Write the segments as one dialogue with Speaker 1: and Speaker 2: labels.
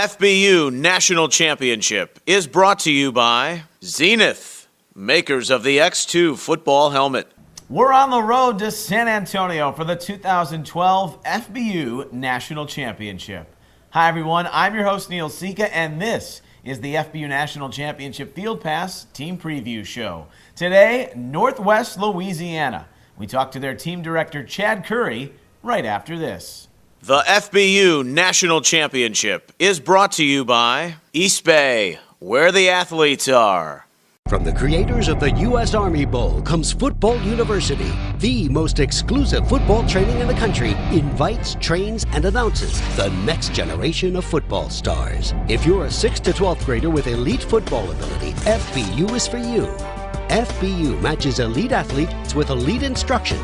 Speaker 1: FBU National Championship is brought to you by Zenith, makers of the X2 football helmet.
Speaker 2: We're on the road to San Antonio for the 2012 FBU National Championship. Hi everyone, I'm your host Neil Sika, and this is the FBU National Championship Field Pass Team Preview Show. Today, Northwest Louisiana. We talk to their team director, Chad Curry, right after this.
Speaker 1: The FBU National Championship is brought to you by East Bay, where the athletes are.
Speaker 3: From the creators of the U.S. Army Bowl comes Football University, the most exclusive football training in the country, invites, trains, and announces the next generation of football stars. If you're a 6th to 12th grader with elite football ability, FBU is for you. FBU matches elite athletes with elite instruction.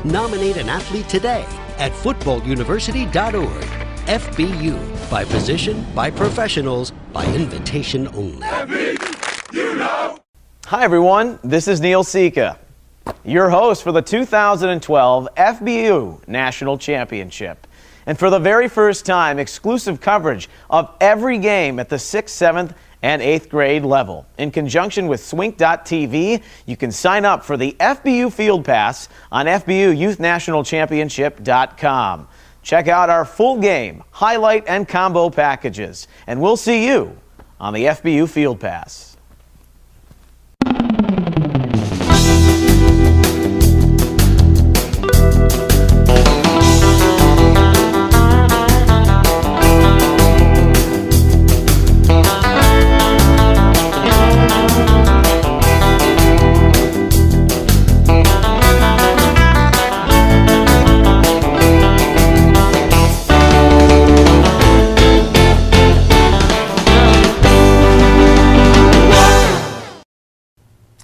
Speaker 3: Nominate an athlete today at footballuniversity.org. FBU, by position, by professionals, by invitation only.
Speaker 4: FBU, you know.
Speaker 2: Hi everyone, this is Neil Sika, your host for the 2012 FBU National Championship. And for the very first time, exclusive coverage of every game at the 6th, 7th, and 8th grade level. In conjunction with Swink.tv, you can sign up for the FBU Field Pass on FBUYouthNationalChampionship.com. Check out our full game, highlight, and combo packages. And we'll see you on the FBU Field Pass.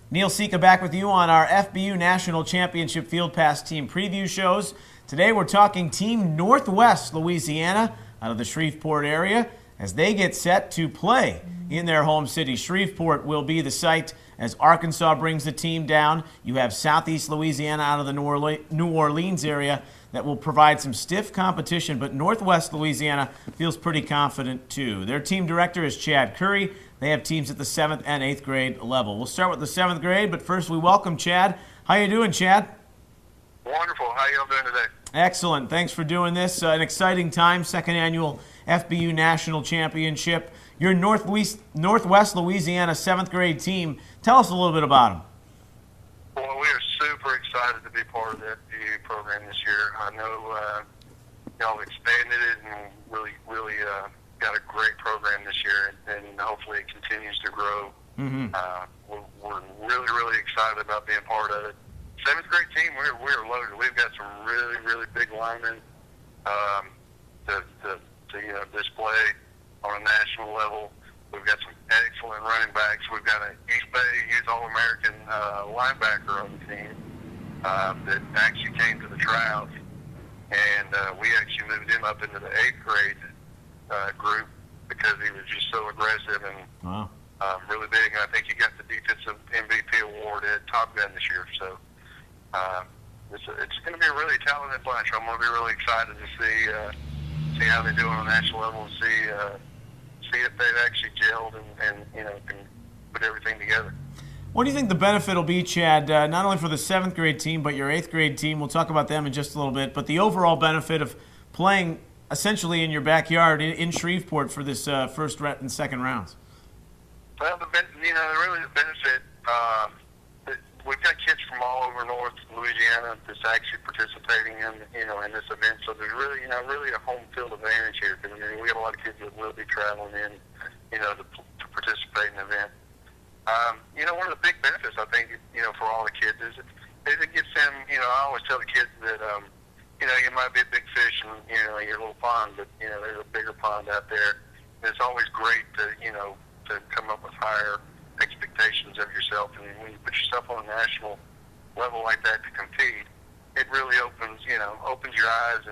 Speaker 2: Neil Sika back with you on our FBU National Championship Field Pass Team Preview shows. Today we're talking Team Northwest Louisiana out of the Shreveport area as they get set to play in their home city. Shreveport will be the site as Arkansas brings the team down. You have Southeast Louisiana out of the New Orleans area that will provide some stiff competition, but Northwest Louisiana feels pretty confident too. Their team director is Chad Curry. They have teams at the 7th and 8th grade level. We'll start with the 7th grade, but first we welcome Chad. How you doing, Chad?
Speaker 5: Wonderful. How y'all doing today?
Speaker 2: Excellent. Thanks for doing this. An exciting time, second annual FBU National Championship. Your Northwest Louisiana 7th grade team. Tell us a little bit about them.
Speaker 5: Well, we are super excited to be part of the FBU program this year. I know y'all expanded it and really got a great program this year, and hopefully it continues to grow.
Speaker 2: Mm-hmm.
Speaker 5: We're really excited about being part of it. 7th grade team, we're loaded. We've got some really big linemen to display on a national level. We've got some excellent running backs. We've got an East Bay Youth All-American linebacker on the team that actually came to the tryouts, and we actually moved him up into the 8th grade group because he was just so aggressive and really big. And I think he got the defensive MVP award at Top Gun this year. So it's going to be a really talented bunch. I'm going to be really excited to see how they do on a national level and see if they've actually gelled and can put everything together.
Speaker 2: What do you think the benefit will be, Chad, not only for the 7th grade team, but your 8th grade team? We'll talk about them in just a little bit, but the overall benefit of playing essentially in your backyard in Shreveport for this first and second rounds?
Speaker 5: Well, the benefit, we've got kids from all over North Louisiana that's actually participating in this event. So there's really a home field advantage here because we have a lot of kids that will be traveling in, to participate in the event. One of the big benefits I think, for all the kids is it gets them. I always tell the kids that. You might be a big fish in, your little pond, but, there's a bigger pond out there. And it's always great to come up with higher expectations of yourself. And when you put yourself on a national level like that to compete, it really opens your eyes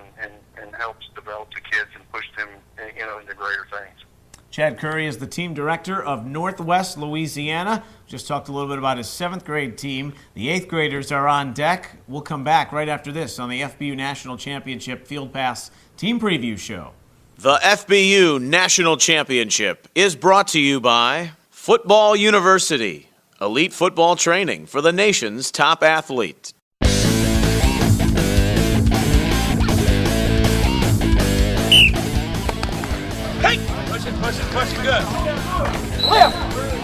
Speaker 5: and helps develop the kids and push them, into greater things.
Speaker 2: Chad Curry is the team director of Northwest Louisiana. Just talked a little bit about his 7th grade team. The 8th graders are on deck. We'll come back right after this on the FBU National Championship Field Pass Team Preview Show.
Speaker 1: The FBU National Championship is brought to you by Football University, elite football training for the nation's top athlete.
Speaker 6: Hey! Push it, good. Lift!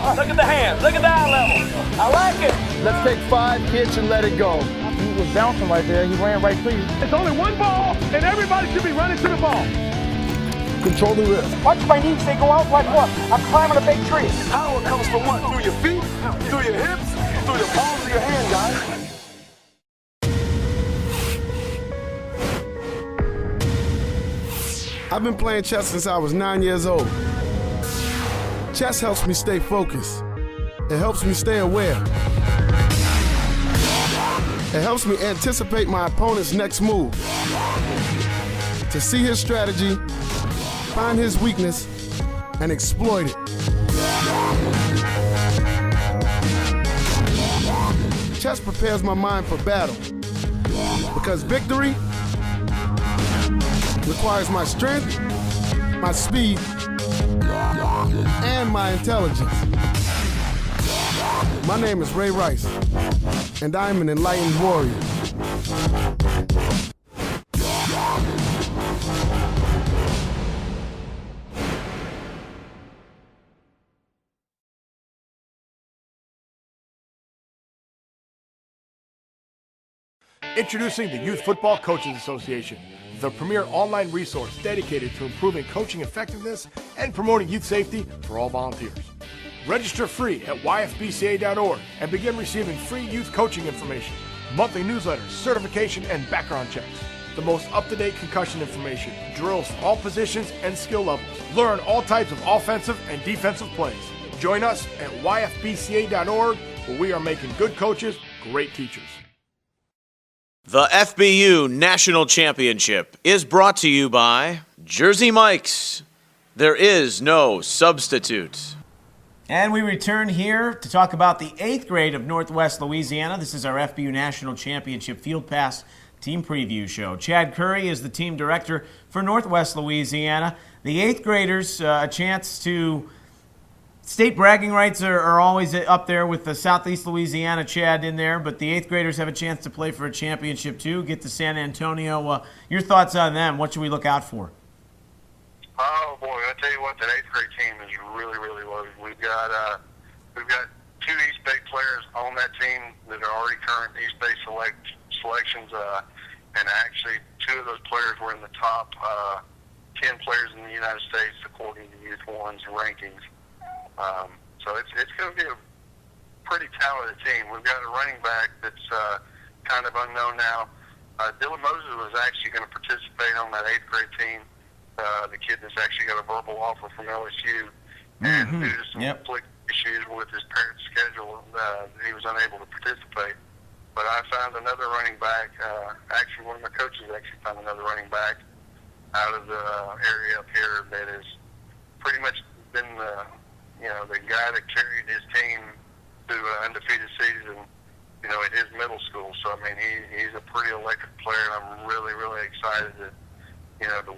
Speaker 6: Look at the hands, look at the eye level. I like it.
Speaker 7: Let's take 5 kicks and let it go.
Speaker 8: He was bouncing right there. He ran right through you.
Speaker 9: It's only one ball, and everybody should be running to the ball.
Speaker 7: Control the wrist.
Speaker 8: Watch my knees. They go out like what? I'm climbing a big tree.
Speaker 7: Power comes from what? Through your feet, through your hips, through the palms of your hand, guys.
Speaker 10: I've been playing chess since I was 9 years old. Chess helps me stay focused. It helps me stay aware. It helps me anticipate my opponent's next move. To see his strategy, find his weakness, and exploit it. Chess prepares my mind for battle. Because victory requires my strength, my speed, and my intelligence. My name is Ray Rice, and I'm an enlightened warrior.
Speaker 9: Introducing the Youth Football Coaches Association, the premier online resource dedicated to improving coaching effectiveness and promoting youth safety for all volunteers. Register free at yfbca.org and begin receiving free youth coaching information, monthly newsletters, certification, and background checks. The most up-to-date concussion information, drills for all positions and skill levels. Learn all types of offensive and defensive plays. Join us at yfbca.org, where we are making good coaches great teachers.
Speaker 1: The FBU National Championship is brought to you by Jersey Mike's. There is no substitute.
Speaker 2: And we return here to talk about the 8th grade of Northwest Louisiana. This is our FBU National Championship Field Pass Team Preview Show. Chad Curry is the team director for Northwest Louisiana. The 8th graders, a chance to... State bragging rights are always up there with the Southeast Louisiana Chad in there, but the 8th graders have a chance to play for a championship too, get to San Antonio. Your thoughts on them? What should we look out for?
Speaker 5: Oh boy, I tell you what, that 8th grade team is really, really loaded. We've got 2 East Bay players on that team that are already current East Bay selections, and actually 2 of those players were in the top 10 players in the United States according to Youth One's rankings. So it's going to be a pretty talented team. We've got a running back that's kind of unknown now. Dylan Moses was actually going to participate on that 8th grade team. The kid that's actually got a verbal offer from LSU. And due to some conflict issues with his parents' schedule, he was unable to participate. But I found another running back. Actually, one of my coaches actually found another running back out of the area up here that has pretty much been the guy that carried his team to an undefeated season, at his middle school. So, I mean, he's a pretty electric player, and I'm really, really excited to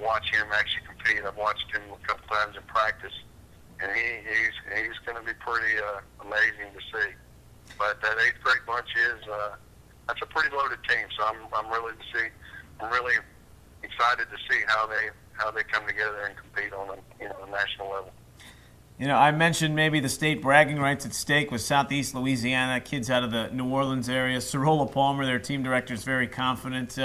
Speaker 5: watch him actually compete. I've watched him a couple times in practice, and he's going to be pretty amazing to see. But that 8th grade bunch that's a pretty loaded team. So I'm really excited to see how they come together and compete on a national level.
Speaker 2: I mentioned maybe the state bragging rights at stake with Southeast Louisiana, kids out of the New Orleans area. Sorolla Palmer, their team director, is very confident.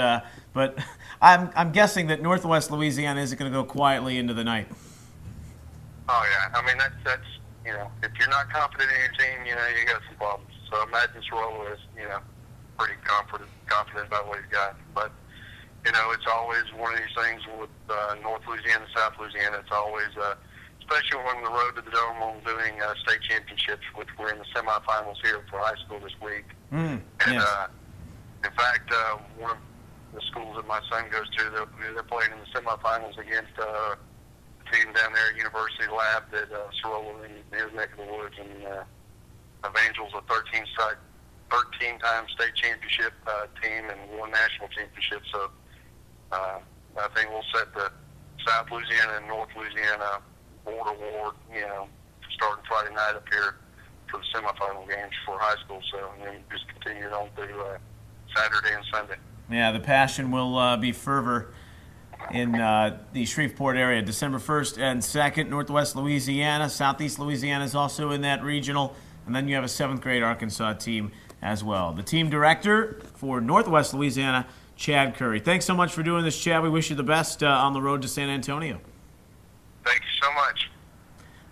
Speaker 2: But I'm guessing that Northwest Louisiana isn't going to go quietly into the night.
Speaker 5: Oh, yeah. I mean, that's if you're not confident in your team, you got some problems. So I imagine Sorolla is, pretty confident about what he's got. But, it's always one of these things with North Louisiana, South Louisiana. It's always especially when on the road to the Dome on doing state championships, which we're in the semifinals here for high school this week. In fact, one of the schools that my son goes to, they're playing in the semifinals against a team down there at University Lab that Sorolla in his neck of the woods, and Evangel's a 13-time state championship team and won national championship. So I think we'll set South Louisiana and North Louisiana border war, starting Friday night up here for the semifinal games for high school. So, and then just continued on through Saturday and Sunday.
Speaker 2: Yeah, the passion will be fervor in the Shreveport area. December 1st and 2nd, Northwest Louisiana. Southeast Louisiana is also in that regional. And then you have a 7th grade Arkansas team as well. The team director for Northwest Louisiana, Chad Curry. Thanks so much for doing this, Chad. We wish you the best on the road to San Antonio.
Speaker 5: Thank you so much.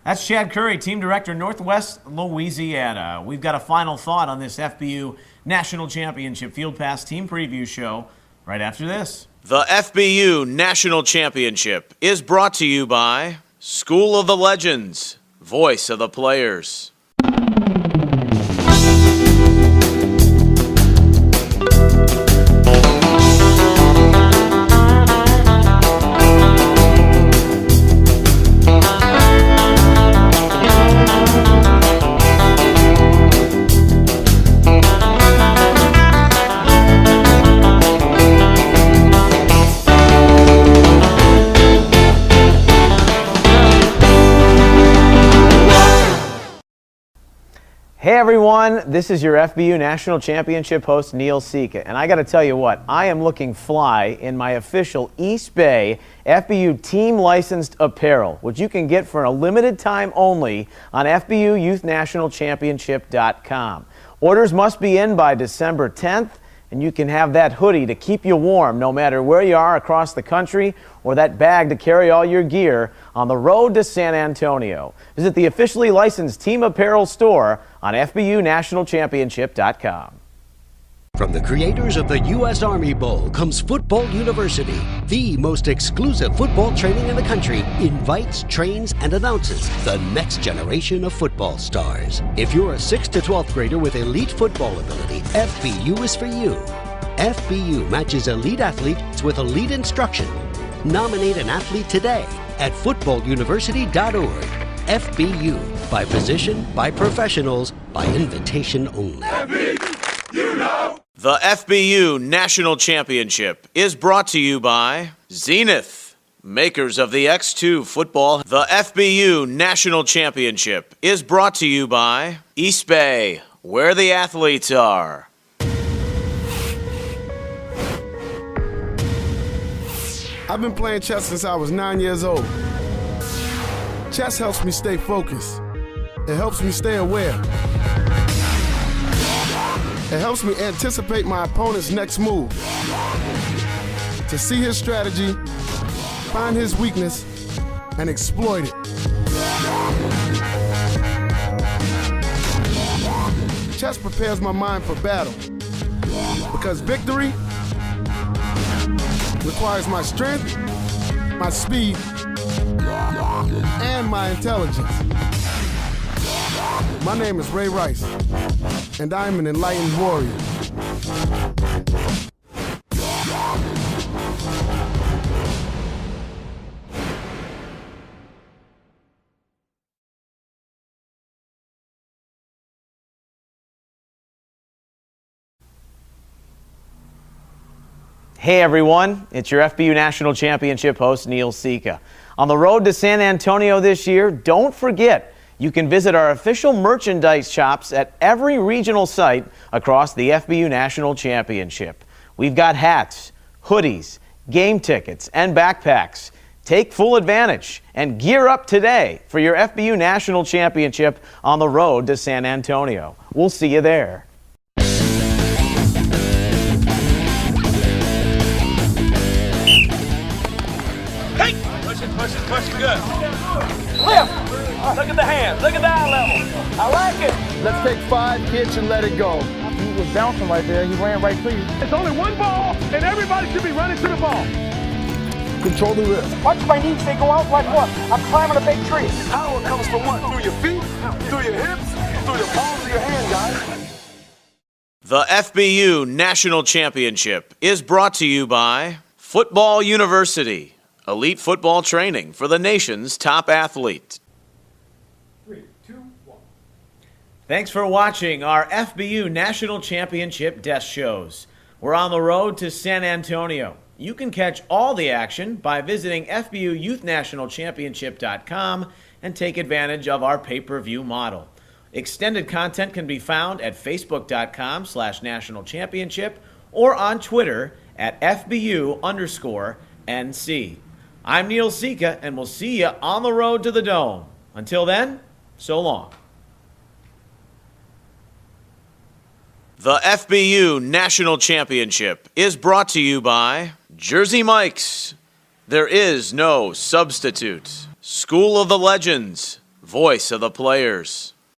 Speaker 2: That's Chad Curry, team director, Northwest Louisiana. We've got a final thought on this FBU National Championship Field Pass Team Preview Show right after this.
Speaker 1: The FBU National Championship is brought to you by School of the Legends, voice of the players.
Speaker 2: Hey everyone, this is your FBU National Championship host Neil Sika, and I got to tell you what, I am looking fly in my official East Bay FBU team licensed apparel, which you can get for a limited time only on FBUYouthNationalChampionship.com. Orders must be in by December 10th, and you can have that hoodie to keep you warm no matter where you are across the country, or that bag to carry all your gear on the road to San Antonio. Visit the officially licensed team apparel store on FBUNationalChampionship.com.
Speaker 3: From the creators of the U.S. Army Bowl comes Football University, the most exclusive football training in the country, invites, trains, and announces the next generation of football stars. If you're a 6th to 12th grader with elite football ability, FBU is for you. FBU matches elite athletes with elite instruction. Nominate an athlete today at footballuniversity.org. FBU, by position, by professionals, by invitation only.
Speaker 1: The FBU National Championship is brought to you by Zenith, makers of the X2 football. The FBU National Championship is brought to you by East Bay, where the athletes are.
Speaker 10: I've been playing chess since I was 9 years old. Chess helps me stay focused. It helps me stay aware. It helps me anticipate my opponent's next move. To see his strategy, find his weakness, and exploit it. Chess prepares my mind for battle. Because victory requires my strength, my speed, and my intelligence. My name is Ray Rice, and I'm an enlightened warrior.
Speaker 2: Hey everyone, it's your FBU National Championship host Neil Sika. On the road to San Antonio this year, don't forget, you can visit our official merchandise shops at every regional site across the FBU National Championship. We've got hats, hoodies, game tickets, and backpacks. Take full advantage and gear up today for your FBU National Championship on the road to San Antonio. We'll see you there.
Speaker 6: Push it good. Lift. Look at the hands. Look at the eye level. I like it.
Speaker 8: Let's take 5 kicks and let it go. He was bouncing right there. He ran right to you.
Speaker 7: It's only one ball, and everybody should be running to the ball.
Speaker 8: Control the lift.
Speaker 11: Watch my knees, they go out like what? I'm climbing a big tree.
Speaker 7: Power comes from what? Through your feet, through your hips, through the palms of your hand, guys.
Speaker 1: The FBU National Championship is brought to you by Football University, elite football training for the nation's top athlete.
Speaker 2: 3, 2, 1. Thanks for watching our FBU National Championship desk shows. We're on the road to San Antonio. You can catch all the action by visiting FBUYouthNationalChampionship.com and take advantage of our pay-per-view model. Extended content can be found at Facebook.com/National Championship or on Twitter at FBU_NC. I'm Neil Sika, and we'll see you on the road to the Dome. Until then, so long.
Speaker 1: The FBU National Championship is brought to you by Jersey Mike's. There is no substitute. School of the Legends, voice of the players.